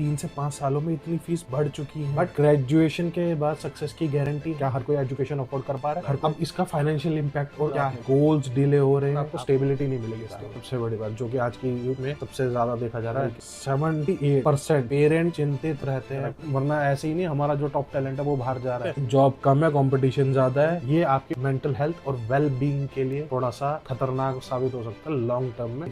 3 से 5 सालों में इतनी फीस बढ़ चुकी है। बट ग्रेजुएशन के बाद सक्सेस की गारंटी क्या हर कोई एजुकेशन अफोर्ड कर पा रहा है? अब इसका फाइनेंशियल इम्पैक्ट और क्या है? गोल्स डिले हो रहे हैं, आपको स्टेबिलिटी नहीं मिलेगी। सबसे बड़ी बात जो कि आज की युग में सबसे ज्यादा देखा जा रहा है, 78% पेरेंट चिंतित रहते हैं, वरना ऐसे ही नहीं हमारा जो टॉप टैलेंट है वो बाहर जा रहा है, जॉब कम है, कंपटीशन ज्यादा है। ये आपकी मेंटल हेल्थ और वेल बीइंग के लिए थोड़ा सा खतरनाक साबित हो सकता है लॉन्ग टर्म में।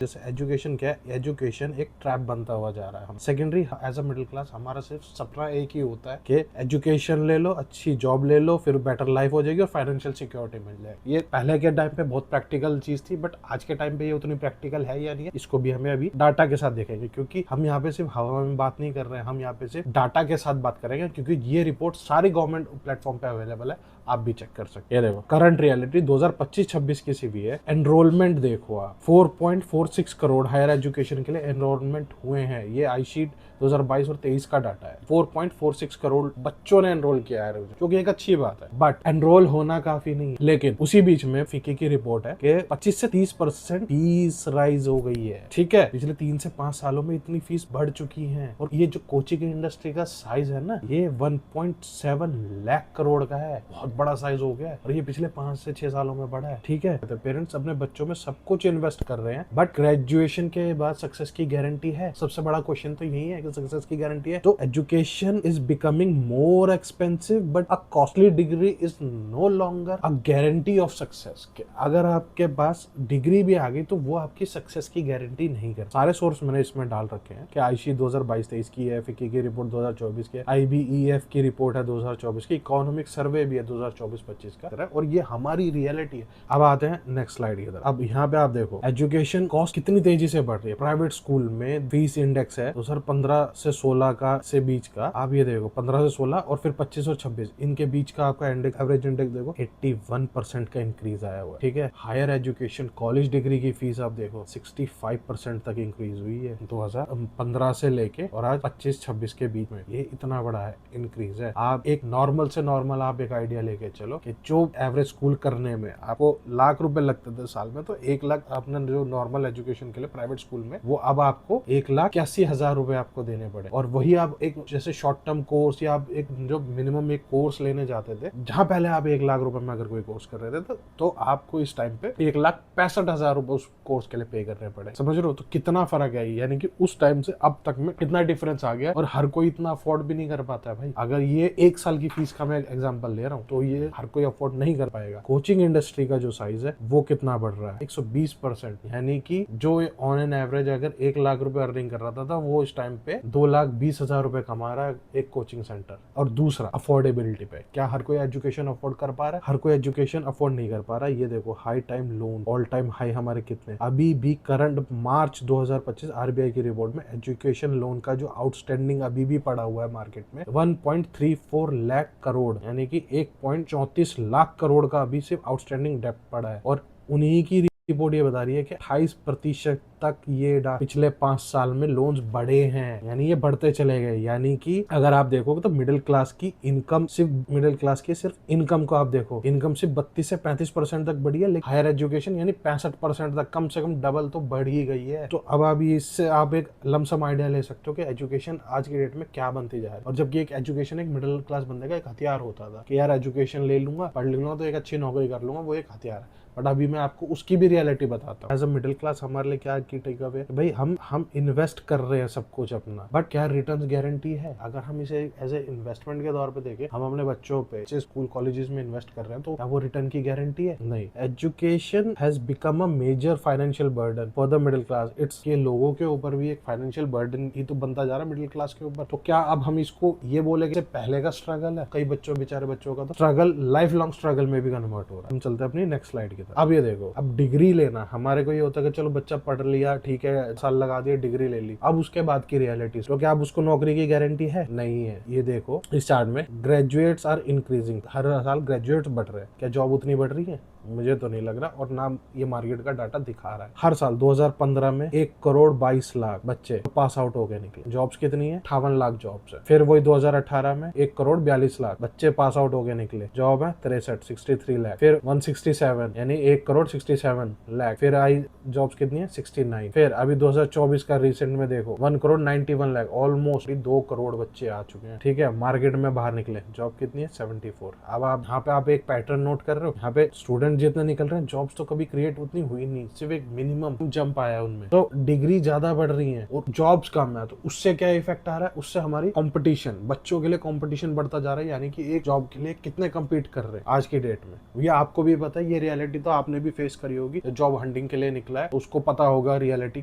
जैसे एजुकेशन क्या है, एजुकेशन एक ट्रैप बनता हुआ जा रहा है। हम secondary as a middle class हमारा सिर्फ सपना एक ही होता है कि एजुकेशन ले लो, अच्छी जॉब ले लो, फिर बेटर लाइफ हो जाएगी और फाइनेंशियल सिक्योरिटी मिल जाएगी। ये पहले के टाइम पे बहुत प्रैक्टिकल चीज थी, बट आज के टाइम पे ये उतनी प्रैक्टिकल है या नहीं है, इसको भी हमें अभी डाटा के साथ देखेंगे। क्योंकि हम यहाँ पे सिर्फ हवा में बात नहीं कर रहे हैं, हम यहाँ पे सिर्फ डाटा के साथ बात करेंगे, क्योंकि ये रिपोर्ट सारी गवर्नमेंट प्लेटफॉर्म पे अवेलेबल है, आप भी चेक कर सकते हैं। ये देखो करंट रियलिटी 2025-26 की सीवी है। एनरोलमेंट देखो आप, 4.46 करोड़ हायर एजुकेशन के लिए एनरोलमेंट हुए हैं। ये आईशीट 2022 और 23 का डाटा है। 4.46 करोड़ बच्चों ने एनरोल किया है, जो कि एक अच्छी बात है। बट एनरोल होना काफी नहीं है। लेकिन उसी बीच में फिक्की की रिपोर्ट है कि 25 से 30% फीस राइज हो गई है। ठीक है, पिछले 3 से 5 सालों में इतनी फीस बढ़ चुकी है। और ये जो कोचिंग इंडस्ट्री का साइज है ना, ये 1.7 लाख करोड़ का है, बहुत बड़ा साइज हो गया है। और ये पिछले 5 से 6 सालों में बढ़ा है। ठीक है, तो पेरेंट्स अपने बच्चों में सब कुछ इन्वेस्ट कर रहे हैं, बट ग्रेजुएशन के बाद सक्सेस की गारंटी है? सबसे बड़ा क्वेश्चन तो यही है कि सक्सेस की गारंटी है। तो education is becoming more expensive, but a costly degree is no longer a guarantee of success. अगर आपके पास डिग्री भी आ गई तो वो आपकी सक्सेस की गारंटी नहीं कर। सारे सोर्स मैंने इसमें डाल रखे हैं कि आईशी 2022-23 की है, फिक्की की रिपोर्ट 2024 की है, IBEF की रिपोर्ट है 2024 की, इकोनॉमिक सर्वे भी है 2024-25 का, और ये हमारी रियलिटी है। अब आते हैं नेक्स्ट स्लाइड की तरफ। अब यहाँ पे आप देखो एजुकेशन कॉस्ट कितनी तेजी से बढ़ रही है। प्राइवेट स्कूल में फीस इंडेक्स है 2015 से 16 का से बीच का, आप ये देखो 15 से 16 और फिर 25 और 26 इनके बीच का आपका इंडेक्स, एवरेज इंडेक्स देखो 81% का इंक्रीज आया हुआ है। ठीक है, हायर एजुकेशन कॉलेज डिग्री की फीस आप देखो 65% तक इंक्रीज हुई है 2015 से लेके और आज 25-26 के बीच में। ये इतना बड़ा है इंक्रीज है। आप एक नॉर्मल से नॉर्मल आप एक आइडिया लेके चलो कि जो एवरेज स्कूल करने में आपको लाख रुपए लगते थे साल में, तो 1 लाख आपने जो नॉर्मल एजुकेशन के लिए प्राइवेट स्कूल में, वो अब आपको 1,81,000 रुपए आपको देने पड़े। और वही आप एक जैसे शॉर्ट टर्म कोर्स या आप एक जो मिनिमम एक कोर्स लेने जाते थे, जहां पहले आप 1 लाख रुपए में अगर कोई कोर्स कर रहे थे तो आपको इस टाइम पे 1,65,000 रुपए उस कोर्स के लिए पे करने पड़े। समझ रहे हो? तो कितना फर्क है, यानी कि उस टाइम से अब तक में कितना डिफरेंस आ गया। और हर कोई इतना अफोर्ड भी नहीं कर पाता है भाई। अगर ये 1 साल की फीस का मैं एग्जांपल ले रहा हूँ, तो ये हर कोई अफोर्ड नहीं कर पाएगा। कोचिंग इंडस्ट्री का जो साइज है वो कितना बढ़ रहा है, 120%। यानी कि जो ऑन एन एवरेज अगर 1 लाख रुपए अर्निंग कर रहा था वो इस टाइम पे 2,20,000 रुपए कमा रहा है एक कोचिंग सेंटर। और दूसरा अफोर्डेबिलिटी पे, क्या हर कोई एजुकेशन अफोर्ड कर पा रहा है? हर कोई एजुकेशन अफोर्ड नहीं कर पा रहा है। ये देखो high time loan all time high हमारे कितने, अभी भी करंट मार्च 2025 RBI की रिपोर्ट में एजुकेशन लोन का जो आउटस्टैंडिंग अभी भी पड़ा हुआ है मार्केट में 1.34 लाख करोड़, यानी कि 1.34 लाख करोड़ का अभी सिर्फ आउटस्टैंडिंग डेब्ट पड़ा है। और उन्हीं की रिपोर्ट ये बता रही है कि 28% तक ये पिछले 5 साल में लोन्स बढ़े हैं, यानी ये बढ़ते चले गए। यानी कि अगर आप देखोगे तो मिडिल क्लास की इनकम, सिर्फ मिडिल क्लास की सिर्फ इनकम को आप देखो, इनकम सिर्फ 32 से 35% तक बढ़ी है, लेकिन हायर एजुकेशन यानी 65% तक, कम से कम डबल तो बढ़ ही गई है। तो अब आप इससे आप एक लमसम आइडिया ले सकते हो कि एजुकेशन आज की डेट में क्या बनती जा रही है। और जबकि एक एजुकेशन एक मिडिल क्लास बंदे का एक हथियार होता था कि यार एजुकेशन ले लूंगा, पढ़ लूंगा तो एक अच्छी नौकरी कर लूंगा, वो एक हथियार है। बट अभी मैं आपको उसकी भी रियलिटी बताता हूँ। एज अ मिडिल क्लास हमारे लिए क्या की टेक अवे, भाई हम इन्वेस्ट कर रहे हैं सब कुछ अपना, बट क्या रिटर्न्स गारंटी है? अगर हम इसे एज ए इन्वेस्टमेंट के तौर पे देखें, हम अपने बच्चों पे स्कूल कॉलेजेस में इन्वेस्ट कर रहे हैं, तो क्या वो रिटर्न की गारंटी है? नहीं। Education has become a major financial burden for the middle class. It's ये लोगों के ऊपर भी एक फाइनेंशियल बर्डन ही तो बनता जा रहा है मिडिल क्लास के ऊपर। तो क्या अब हम इसको ये बोले कि पहले का स्ट्रगल है? कई बेचारे बच्चों का तो स्ट्रगल लाइफ लॉन्ग स्ट्रगल में भी कन्वर्ट हो रहा है। हम चलते हैं अपनी नेक्स्ट स्लाइड की तरफ। अब ये देखो, अब डिग्री लेना हमारे को ये होता है कि चलो बच्चा पढ़ लिया लिया, ठीक है, साल लगा दिए, डिग्री ले ली, अब उसके बाद की रियलिटी, तो क्या अब उसको नौकरी की गारंटी है? नहीं है। ये देखो इस चार्ट में ग्रेजुएट्स आर इंक्रीजिंग, हर साल ग्रेजुएट्स बढ़ रहे हैं, क्या जॉब उतनी बढ़ रही है? मुझे तो नहीं लग रहा, और ना ये मार्केट का डाटा दिखा रहा है। हर साल 2015 में 1,22,00,000 बच्चे पास आउट हो गए निकले। जॉब्स कितनी है? 58 लाख जॉब्स है। फिर वही 2018 में 1,42,00,000 बच्चे पास आउट हो गए निकले, जॉब है 63 लाख। फिर 167 यानी 1,67 लाख। फिर आई जॉब्स कितनी है? 69। फिर अभी 2024 का रिसेंट में देखो 1,91 लाख, ऑलमोस्ट 2 करोड़ बच्चे आ चुके हैं, ठीक है, मार्केट में बाहर निकले। जॉब कितनी है? 74। अब आप यहाँ पे आप एक पैटर्न नोट कर रहे हो, यहाँ पे स्टूडेंट जितने निकल रहे हैं, जॉब्स तो कभी क्रिएट उतनी हुई नहीं, सिर्फ एक मिनिमम जंप आया उनमें। तो डिग्री ज्यादा बढ़ रही है और जॉब्स कम है, तो उससे क्या इफेक्ट आ रहा है? उससे हमारी कंपटीशन, बच्चों के लिए कंपटीशन बढ़ता जा रहा है, यानी कि एक जॉब के लिए कितने कम्पीट कर रहे हैं आज की डेट में। ये आपको भी पता है, ये रियलिटी तो आपने भी फेस करी होगी। जॉब हंटिंग के लिए निकला है उसको पता होगा रियलिटी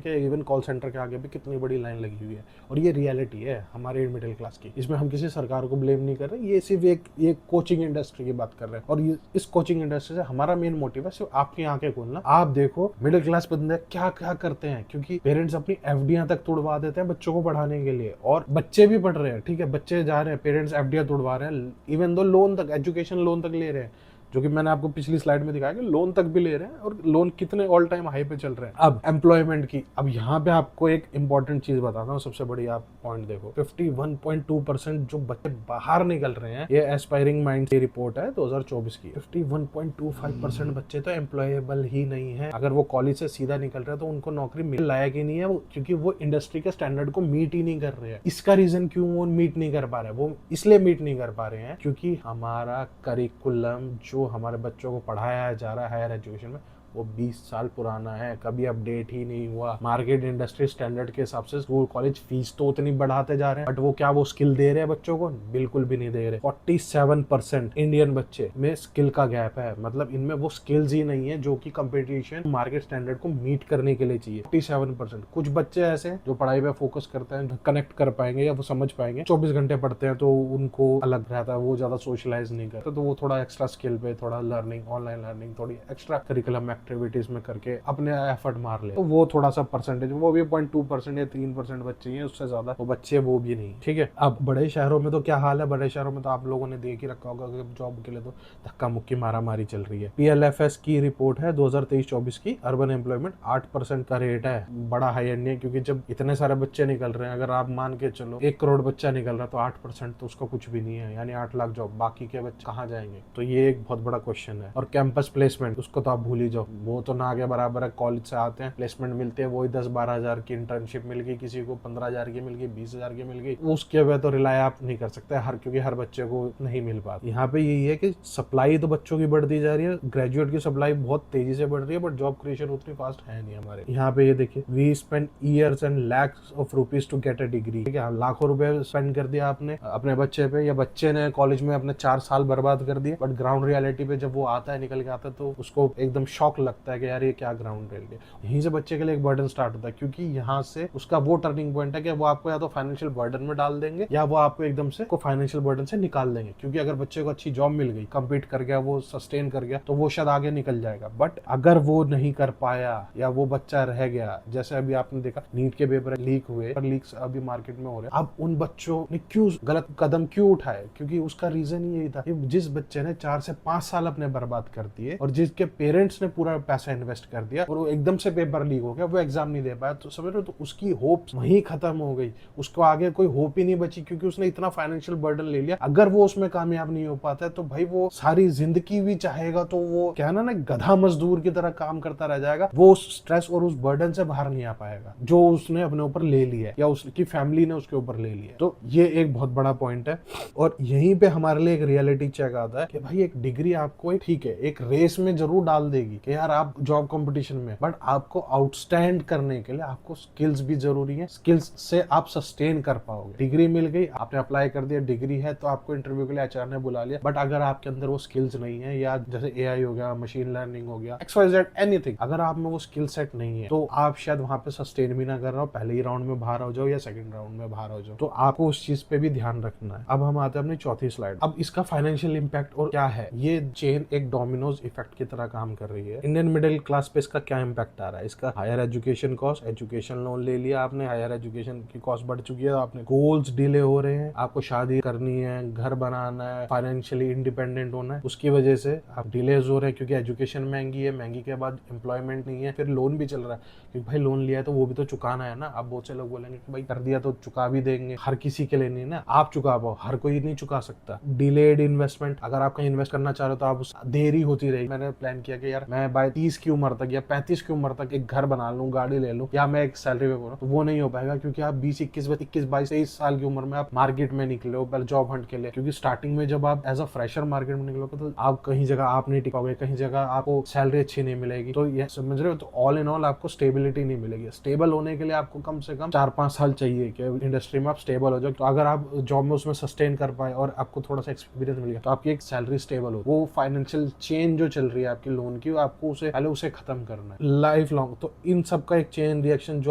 के, इवन कॉल सेंटर के आगे भी कितनी बड़ी लाइन लगी हुई है, और ये रियलिटी है हमारे मिडिल क्लास की। इसमें हम किसी सरकार को ब्लेम नहीं कर रहे, ये सिर्फ एक कोचिंग इंडस्ट्री की बात कर रहे हैं, और इस कोचिंग इंडस्ट्री से हमारा मेन मोटिव है सिर्फ आपकी आंखें खोलना। आप देखो मिडिल क्लास बंदे क्या क्या करते हैं, क्योंकि पेरेंट्स अपनी एफडियां तक तुड़वा देते हैं बच्चों को पढ़ाने के लिए, और बच्चे भी पढ़ रहे हैं, ठीक है, बच्चे जा रहे हैं, पेरेंट्स एफडियां तुड़वा रहे हैं, इवन दो लोन तक, एजुकेशन लोन तक ले रहे हैं, जो कि मैंने आपको पिछली स्लाइड में दिखाया कि लोन तक भी ले रहे हैं, और लोन कितने ऑल टाइम हाई पे चल रहे हैं। अब एम्प्लॉयमेंट की, अब यहाँ पे आपको एक इंपॉर्टेंट चीज बताता हूँ, सबसे बड़ी आप पॉइंट देखो, 51.2% जो बच्चे बाहर निकल रहे हैं, ये एस्पायरिंग माइंड की रिपोर्ट है 2024 की। 51.25% बच्चे तो एम्प्लॉयबल ही नहीं है। अगर वो कॉलेज से सीधा निकल रहे हैं तो उनको नौकरी मिल लायक ही नहीं है, क्योंकि वो इंडस्ट्री के स्टैंडर्ड को मीट ही नहीं कर रहे हैं। इसका रीजन क्यों वो मीट नहीं कर पा रहे हैं? वो इसलिए मीट नहीं कर पा रहे हैं क्योंकि हमारा करिकुलम जो हमारे बच्चों को पढ़ाया जा रहा है हायर एजुकेशन में, वो 20 साल पुराना है, कभी अपडेट ही नहीं हुआ। मार्केट इंडस्ट्री स्टैंडर्ड के हिसाब से स्कूल कॉलेज फीस तो उतनी बढ़ाते जा रहे हैं, बट वो क्या वो स्किल दे रहे हैं बच्चों को? बिल्कुल भी नहीं दे रहे। 47% इंडियन बच्चे में स्किल का गैप है, मतलब इनमें वो स्किल्स ही नहीं है जो कि कंपटीशन मार्केट स्टैंडर्ड को मीट करने के लिए चाहिए। 47%। कुछ बच्चे ऐसे जो पढ़ाई पे फोकस करते हैं, कनेक्ट कर पाएंगे या वो समझ पाएंगे, 24 घंटे पढ़ते हैं तो उनको अलग रहता है, वो ज्यादा सोशलाइज नहीं करते, तो वो थोड़ा एक्स्ट्रा स्किल पे, थोड़ा लर्निंग, ऑनलाइन लर्निंग, थोड़ी एक्स्ट्रा करिकुलम एक्टिविटीज में करके अपने एफर्ट मार ले, तो वो थोड़ा सा परसेंटेज, वो भी 0.2% या 3% बच्चे हैं, उससे ज्यादा वो बच्चे वो भी नहीं, ठीक है। अब बड़े शहरों में तो क्या हाल है? बड़े शहरों में तो आप लोगों ने देख ही रखा होगा कि जॉब के लिए तो धक्का मुक्की मारा मारी चल रही है। PLFS की रिपोर्ट है 2023-24 की, अर्बन एम्प्लॉयमेंट 8% का रेट है, बड़ा हाई एंड है, क्योंकि जब इतने सारे बच्चे निकल रहे हैं, अगर आप मान के चलो 1 करोड़ बच्चा निकल रहा है तो 8% तो उसका कुछ भी नहीं है, यानी 8 लाख जॉब, बाकी के बच्चे कहाँ जाएंगे? तो ये एक बहुत बड़ा क्वेश्चन है। और कैंपस प्लेसमेंट, उसको तो आप भूल ही जाओ, वो तो ना के बराबर है। कॉलेज से आते हैं, प्लेसमेंट मिलते हैं, वही 10-12 हजार की इंटर्नशिप मिल गई, किसी को 15 हजार की मिल गई, 20 हजार की मिल गई, उसके पे तो रिलाय आप नहीं कर सकते क्योंकि हर बच्चे को नहीं मिल पाती। यहाँ पे यही है कि सप्लाई तो बच्चों की बढ़ती जा रही है, ग्रेजुएट की सप्लाई बहुत तेजी से बढ़ रही है, बट जॉब क्रिएशन उतनी फास्ट है नहीं हमारे यहाँ पे। ये देखिए, we spend years and lakhs of rupees to get a degree, ठीक है, लाखों रुपए स्पेंड कर दिया आपने अपने बच्चे पे, या बच्चे ने कॉलेज में अपने 4 साल बर्बाद कर दिए, बट ग्राउंड रियलिटी पे जब वो आता है, निकल के आता है, तो उसको एकदम शॉक लगता है कि यार ये क्या ग्राउंड रियलिटी। यहीं से बच्चे के लिए एक बर्डन स्टार्ट होता है, क्योंकि यहाँ से उसका वो टर्निंग पॉइंट है कि वो आपको या तो फाइनेंशियल बर्डन में डाल देंगे, या वो आपको एकदम से फाइनेंशियल बर्डन से निकाल देंगे। क्योंकि अगर बच्चे को अच्छी जॉब मिल गई, कम्पीट कर गया, वो सस्टेन कर गया, तो वो शायद आगे निकल जाएगा। बट अगर वो नहीं कर पाया या वो बच्चा रह गया, जैसे अभी आपने देखा नीट के पेपर लीक हुए, और लीक्स अभी मार्केट में हो रहे हैं, अब उन बच्चों ने क्यों गलत कदम क्यों उठाए? क्योंकि उसका रीजन ही यही था कि जिस बच्चे ने 4 से 5 साल अपने बर्बाद कर दिए, और जिसके पेरेंट्स ने पूरा पैसा इन्वेस्ट कर दिया, और वो एकदम से पेपर लीक हो गया, वो एग्जाम नहीं दे पाया, तो समझ रहे हो, तो उसकी होप वहीं खत्म हो गई, उसको आगे कोई होप ही नहीं बची, क्योंकि उसने इतना फाइनेंशियल बर्डन ले लिया। अगर वो उसमें कामयाब नहीं हो पाता है तो भाई वो सारी जिंदगी भी चाहेगा तो वो क्या ना गधा मजदूर की तरह काम करता रह जाएगा, वो उस स्ट्रेस और उस बर्डन से बाहर नहीं आ पाएगा जो उसने अपने ऊपर ले लिया या उसकी फैमिली ने उसके ऊपर ले लिया। तो ये एक बहुत बड़ा पॉइंट है, और यहीं पे हमारे लिए एक रियलिटी चेक आता है कि भाई एक डिग्री आपको ठीक है एक रेस में जरूर डाल देगी कि यार आप जॉब कंपटीशन में, बट आपको आउटस्टैंड करने के लिए आपको स्किल्स भी जरूरी है, स्किल्स से आप सस्टेन कर पाओगे। डिग्री मिल गई, आपने अप्लाई कर दिया, डिग्री है तो आपको इंटरव्यू के लिए एचआर ने बुला लिया, बट अगर आपके अंदर वो स्किल्स नहीं है, या जैसे एआई हो गया, मशीन लर्निंग हो गया, XYZ एनीथिंग, अगर आप में वो स्किल सेट नहीं है तो आप शायद वहां पे सस्टेन भी ना कर रहे हो, पहले ही राउंड में बाहर हो जाओ या सेकंड राउंड में बाहर हो जाओ। तो आपको उस चीज पे भी ध्यान रखना है। अब हम आते हैं अपनी चौथी स्लाइड। अब इसका फाइनेंशियल इंपैक्ट और क्या है? ये चेन एक डोमिनोज इफेक्ट की तरह काम कर रही है। इंडियन मिडिल क्लास पे इसका क्या इम्पैक्ट आ रहा है? इसका higher education cost, education loan ले लिया आपने, हायर एजुकेशन की कॉस्ट बढ़ चुकी है, आपने गोल्स डिले हो रहे हैं, आपको शादी करनी है, घर बनाना है, फाइनेंशियली इंडिपेंडेंट होना है, उसकी वजह से आप डिलेज हो रहे हैं क्योंकि एजुकेशन महंगी है, महंगी के बाद एम्प्लॉयमेंट नहीं है, फिर लोन भी चल रहा है क्योंकि भाई लोन लिया है तो वो भी तो चुकाना है ना। अब बहुत से लोग बोलेंगे कि भाई कर दिया तो चुका भी देंगे, हर किसी के लिए नहीं ना, आप चुका पाओ, हर कोई नहीं चुका सकता। डिलेड इन्वेस्टमेंट, अगर आप कहीं इन्वेस्ट करना चाह रहे हो तो आप देरी होती रहेगी। मैंने प्लान किया कि यार मैं बाय 30 की उम्र तक या 35 की उम्र तक एक घर बना लूं, गाड़ी ले लूं, या मैं एक सैलरी पे बोलूं, तो वो नहीं हो पाएगा क्योंकि आप 20 21 22 साल की उम्र में आप मार्केट में निकले हो पहले जॉब हंट के लिए। क्योंकि स्टार्टिंग में जब आप एज अ फ्रेशर मार्केट में निकलोगे तो आप कहीं जगह आप नहीं टिक पाओगे, कहीं जगह आपको सैलरी अच्छी नहीं मिलेगी, तो ये समझ रहे हो। तो ऑल इन ऑल आपको स्टेबिलिटी नहीं मिलेगी। स्टेबल होने के लिए आपको कम से कम 4-5 साल चाहिए कि इंडस्ट्री में आप स्टेबल हो जाओ। तो अगर आप जॉब में उसमें सस्टेन कर पाए और आपको थोड़ा सा एक्सपीरियंस मिल गया तो आपकी एक सैलरी स्टेबल हो। वो फाइनेंशियल चेन जो चल रही है आपकी लोन की, आपको उसे पहले उसे खत्म करना है लाइफ लॉन्ग। तो इन सब का एक चेन रिएक्शन जो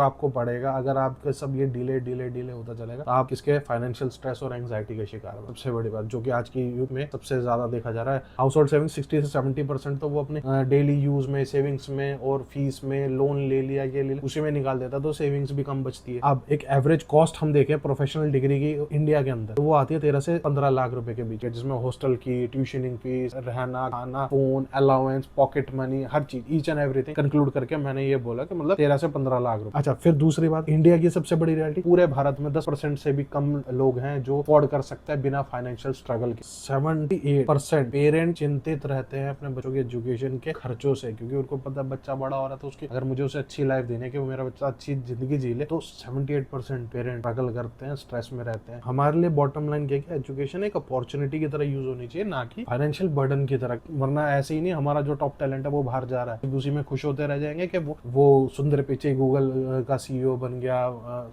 आपको पड़ेगा अगर आपका सब ये डिले डिले डिले होता चलेगा तो आप इसके फाइनेंशियल स्ट्रेस और एंग्जाइटी का शिकार हो। सबसे बड़ी बात जो कि आज की यूथ में सबसे ज्यादा देखा जा रहा है, हाउस होल्ड सेविंग 60 से 70% तो वो अपने डेली यूज में, सेविंग्स में और फीस में, लोन ले लिया ये ले लिया उसी में निकाल देता, तो सेविंग्स भी कम बचती है। अब एक एवरेज कॉस्ट हम देखें प्रोफेशनल डिग्री की इंडिया के अंदर, तो वो आती है 13 से 15 लाख रुपए के बीच, जिसमें हॉस्टल की, ट्यूशनिंग फीस, रहना, खाना, फोन, अलाउंस, पॉकेट मनी, हर चीज, ईच एंड एवरीथिंग कंक्लूड करके मैंने ये बोला कि मतलब 13 से 15 लाख रुपए। अच्छा, फिर दूसरी बात, इंडिया की सबसे बड़ी रियलिटी, पूरे भारत में 10% से भी कम लोग हैं जो अफोर्ड कर सकते हैं बिना फाइनेंशियल स्ट्रगल के। 78% पेरेंट चिंतित रहते हैं अपने बच्चों के एजुकेशन के खर्चों से, क्योंकि उनको पता है बच्चा बड़ा हो रहा है तो उसकी अगर मुझे उसे अच्छी लाइफ देनी है कि वो मेरा बच्चा अच्छी जिंदगी जी ले, तो 78% पेरेंट स्ट्रगल करते हैं, स्ट्रेस में रहते हैं। हमारे लिए बॉटम लाइन क्या है, एजुकेशन एक अपॉर्चुनिटी की तरह यूज होनी चाहिए, ना कि फाइनेंशियल बर्डन की तरह। वरना ऐसे ही नहीं हमारा जो टॉप टैलेंट है वो बाहर जा रहा है, उसी में खुश होते रह जाएंगे कि वो सुंदर पिचाई गूगल का सीईओ बन गया,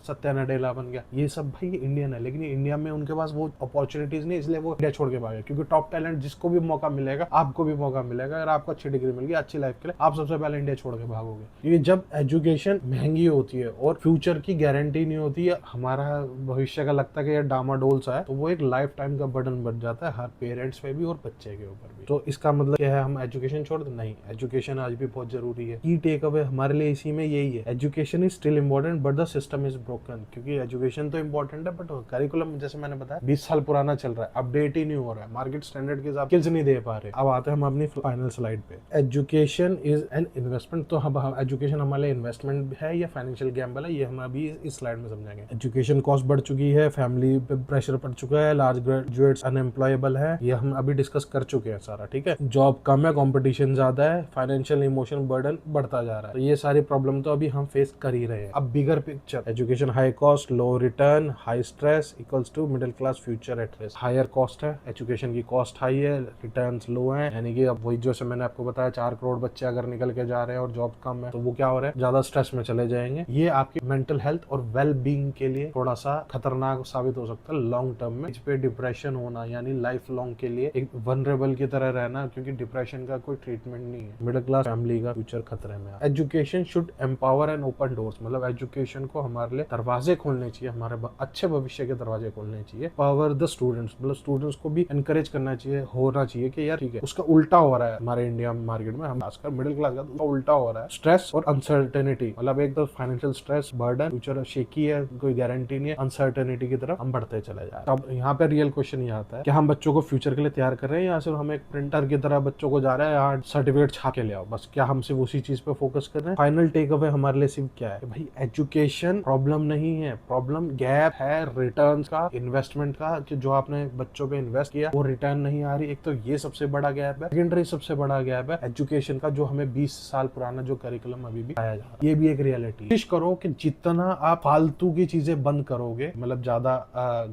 सत्या नडेला बन गया। ये सब भाई इंडियन है, लेकिन इंडिया में उनके पास वो अपॉर्चुनिटीज नहीं, इसलिए वो इंडिया छोड़ के भागे। क्योंकि टॉप टैलेंट जिसको भी मौका मिलेगा, आपको भी मौका मिलेगा, अगर आपको अच्छी डिग्री मिल गई, अच्छी लाइफ के लिए, आप सबसे पहले इंडिया छोड़ के भागोगे। क्योंकि जब एजुकेशन महंगी होती है और फ्यूचर की गारंटी नहीं होती है, हमारा भविष्य का लगता है कि यार डामाडोल सा है, तो वो एक लाइफ टाइम का बर्डन बन जाता है हर पेरेंट्स पे भी और बच्चे के ऊपर भी। तो इसका मतलब क्या है, हम एजुकेशन छोड़ दें? नहीं, एजुकेशन आज भी बहुत जरूरी है। की टेक अवे हमारे लिए इसी में यही है, education is still important but the system is broken. क्योंकि एजुकेशन तो इम्पोर्टेंट है बट करिकुलम जैसे मैंने बताया 20 साल पुराना चल रहा है, अपडेट ही नहीं हो रहा है, मार्केट स्टैंडर्ड के हिसाब स्किल्स नहीं दे पा रहे। अब आते हैं हम अपनी फाइनल स्लाइड पे। Education is an investment. तो हम एजुकेशन हमारे लिए इन्वेस्टमेंट है या फाइनेंशियल गैम्बल है, ये हम अभी इस स्लाइड में समझेंगे। एजुकेशन कॉस्ट बढ़ चुकी है, फैमिली पे प्रेशर पड़ चुका है, लार्ज ग्रेजुएट्स अनएम्प्लॉयबल है, ये हम अभी डिस्कस कर चुके हैं सारा, ठीक है। जॉब कम है, कंपटीशन ज्यादा है, फाइनेंशियल इमोशनल बर्डन बढ़ता जा रहा है। तो ये सारी प्रॉब्लम तो अभी हम फेस कर ही रहे हैं। अब bigger picture, education high cost, low return, high stress equals to middle class future at risk. Higher cost है, एजुकेशन की कॉस्ट हाई है, रिटर्न्स लो है, यानी कि अब वही जैसे मैंने आपको बताया 4 करोड़ बच्चे अगर निकल के जा रहे हैं और जॉब कम है, तो वो क्या हो रहा है, ज्यादा स्ट्रेस में चले जाएंगे। ये आपकी मेंटल हेल्थ और वेल बीइंग के लिए थोड़ा सा खतरनाक साबित हो सकता है लॉन्ग टर्म में। इस पे डिप्रेशन होना यानी लाइफ लॉन्ग के लिए एक वनरेबल की तरह रहना, क्योंकि डिप्रेशन का कोई ट्रीटमेंट नहीं है। मिडिल क्लास फैमिली का फ्यूचर खतरे में। Education should empower and open doors, मतलब एजुकेशन को हमारे लिए दरवाजे खोलने चाहिए, हमारे अच्छे भविष्य के दरवाजे खोलने चाहिए। पावर द स्टूडेंट्स, मतलब स्टूडेंट्स को भी एनकरेज करना चाहिए, होना चाहिए कि यार ठीक है, उसका उल्टा हो रहा है हमारे इंडिया मार्केट में, हम खासकर मिडिल क्लास का उल्टा हो रहा है। स्ट्रेस और अनसर्टेनिटी, मतलब एक तो financial stress, burden, future shaky है, कोई गारंटी नहीं है, अनसर्टेनिटी की तरफ हम बढ़ते चले जा रहे हैं। अब यहाँ पे रियल क्वेश्चन ये आता है कि हम बच्चों को फ्यूचर के लिए तैयार कर रहे हैं या सिर्फ हम एक प्रिंटर की तरह बच्चों को जा रहे हैं यहाँ सर्टिफिकेट छाप के ले आओ बस, क्या हम सिर्फ उसी चीज पे फोकस कर रहे हैं? फाइनल टेक अवे हमारे लिए सिर्फ क्या है भाई, एजुकेशन प्रॉब्लम नहीं है, प्रॉब्लम गैप है रिटर्न का, इन्वेस्टमेंट का, कि जो आपने बच्चों पे इन्वेस्ट किया वो रिटर्न नहीं आ रही। एक तो ये सबसे बड़ा गैप है। सेकेंडरी सबसे बड़ा गैप है एजुकेशन का, जो हमें 20 साल पुराना जो करिकुलम अभी भी आया जा रहा है, ये भी एक रियलिटी। कोशिश करो कि जितना आप फालतू की चीजें बंद करोगे, मतलब ज्यादा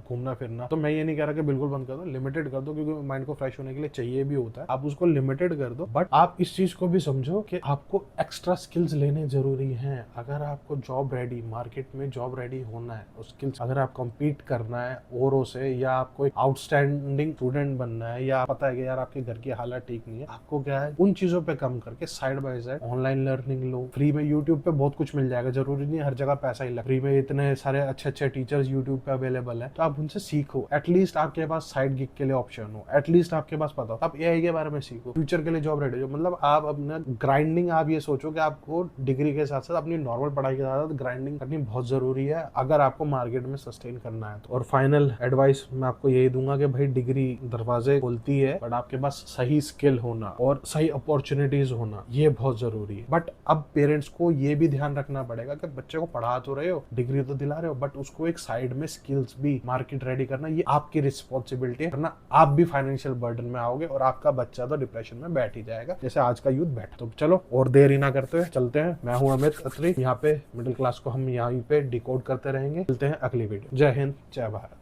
घूमना फिरना, तो मैं ये नहीं कह रहा कि बिल्कुल बंद कर दो, लिमिटेड कर दो, क्योंकि माइंड को फ्रेश होने के लिए चाहिए भी होता है, आप उसको लिमिटेड कर दो। बट आप इस चीज को भी समझो कि आपको एक्स्ट्रा स्किल्स लेने जरूरी हैं। अगर आपको जॉब रेडी, मार्केट में जॉब रेडी होना है, उस स्किल्स अगर आप कम्पीट करना है औरों से, या आपको एक आउटस्टैंडिंग स्टूडेंट बनना है, या पता है कि यार आपके घर की हालत ठीक नहीं है, आपको क्या है उन चीजों पे कम करके side by side online learning low. Free में यूट्यूब पे बहुत कुछ मिल जाएगा, जरूरी नहीं हर जगह पैसा ही लगे। फ्री में इतने सारे अच्छे अच्छे टीचर्स यूट्यूब पे अवेलेबल है, तो आप उनसे सीखो। एटलीस्ट आपके पास साइड गिग के लिए ऑप्शन हो, एटलीस्ट आपके पास पता हो, आप एआई के बारे में सीखो, फ्यूचर के लिए जॉब रेडी हो। मतलब आप अपना ग्राइंडिंग, आप ये सोचो कि आपको डिग्री के साथ साथ अपनी नॉर्मल पढ़ाई के साथ साथ ग्राइंडिंग करनी बहुत जरूरी है अगर आपको मार्केट में सस्टेन करना है तो। और फाइनल एडवाइस मैं आपको यही दूंगा कि भाई डिग्री दरवाजे खोलती है, बट आपके पास सही स्किल होना और सही अपॉर्चुनिटीज होना ये बहुत जरूरी है। बट अब पेरेंट्स को ये भी ध्यान रखना पड़ेगा कि बच्चे को पढ़ा तो रहे हो, डिग्री तो दिला रहे हो, बट उसको एक साइड में स्किल्स भी मार्केट रेडी करना, ये आपकी रिस्पॉन्सिबिलिटी है, वरना आप भी फाइनेंशियल बर्डन में आओगे और आपका बच्चा तो डिप्रेशन में बैठ ही जाएगा जैसे आज का यूथ बैठ। तो चलो और देर ही ना करते हुए चलते हैं। मैं हूं अमित खत्री, यहाँ पे मिडिल क्लास को हम यहाँ पे डिकोड करते रहेंगे। मिलते हैं अगली वीडियो। जय हिंद, जय भारत।